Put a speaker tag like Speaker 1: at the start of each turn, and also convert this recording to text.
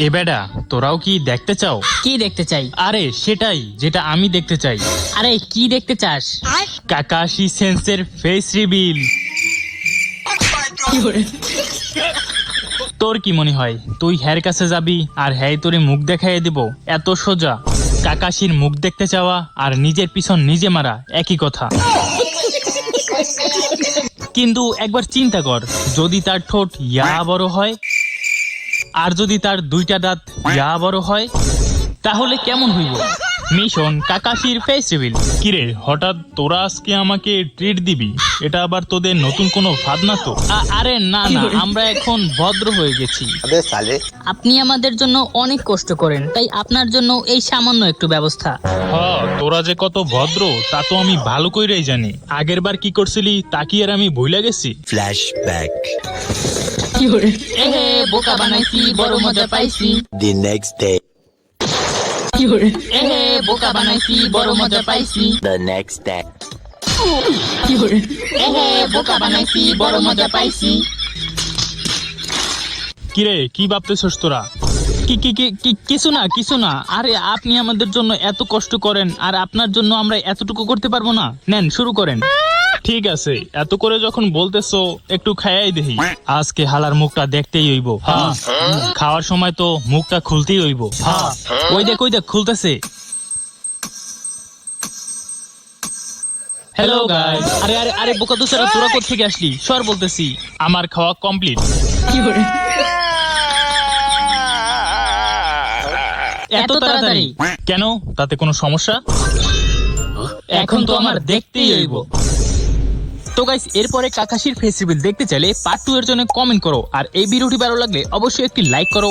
Speaker 1: এ বেডা, তোরাও কি দেখতে চাও?
Speaker 2: কি দেখতে চাই?
Speaker 1: আরে সেটাই যেটা আমি দেখতে চাই।
Speaker 2: আরে কি দেখতে চাস?
Speaker 1: কাকাশি সেন্সের ফেস রিভিল। তোর কি মনে হয় তুই হ্যার কাছে যাবি আর হ্যাঁ তোরে মুখ দেখাইয়ে দিব? এত সোজা? কাকাশির মুখ দেখতে চাওয়া আর নিজের পিছন নিজে মারা একই কথা। কিন্তু একবার চিন্তা কর, যদি তার ঠোঁট ইয়া বড় হয় আর যদি তার দুইটা দাঁত ইয়া বড় হয়, তাহলে কেমন হইব? মিশন কাকাশির ফেস রিভিল। কিরে, হঠাৎ তোরা আজকে আমাকে ট্রিট দিবি? এটা আবার তোদের নতুন কোনো ফাঁদ না তো? আরে না না, আমরা এখন ভদ্র হয়ে গেছি।
Speaker 2: আপনি আমাদের জন্য অনেক কষ্ট করেন, তাই আপনার জন্য এই সামান্য একটু ব্যবস্থা।
Speaker 1: হ্যাঁ, তোরা যে কত ভদ্র তা তো আমি ভালো কইরাই জানি। আগের বার কি করছিলি তা কি আর আমি ভুলে গেছি?
Speaker 3: Flashback.
Speaker 2: এহে বোকা বানাইছি, বড় মজা পাইছি।
Speaker 3: The next day.
Speaker 2: এহে বোকা বানাইছি, বড় মজা পাইছি।
Speaker 3: The next day.
Speaker 2: এহে বোকা বানাইছি, বড় মজা পাইছি।
Speaker 1: কিরে, কি ভাবতেছস তোরা? কিছু না। আরে আপনি আমাদের জন্য এত কষ্ট করেন আর আপনার জন্য আমরা এতটুকু করতে পারবো না? নেন, শুরু করেন। ঠিক আছে, এত করে যখন বলতেছো একটু খাইয়াই দেখি। আজকে হালার মুখটা দেখতেই হইব। হ্যাঁ, খাওয়ার সময় তো মুখটা খুলতেই হইব। হ্যাঁ, ওই দেখ খুলতেছে। Hello guys. আরে আরে আরে বোকা দোষরা, তোরা কোথা থেকে আসলি? সর বলতেছি। আমার খাওয়া কমপ্লিট।
Speaker 2: এত তাড়াতাড়ি?
Speaker 1: কেন, তাতে কোনো সমস্যা? এখন তো আমার দেখতেই হইব। তো গাইস, এরপরে কাকাশির ফেস রিভিল দেখতে চাইলে পার্ট 2 এর জন্য কমেন্ট করো, আর এই ভিডিওটি ভালো লাগলে অবশ্যই একটি লাইক করো।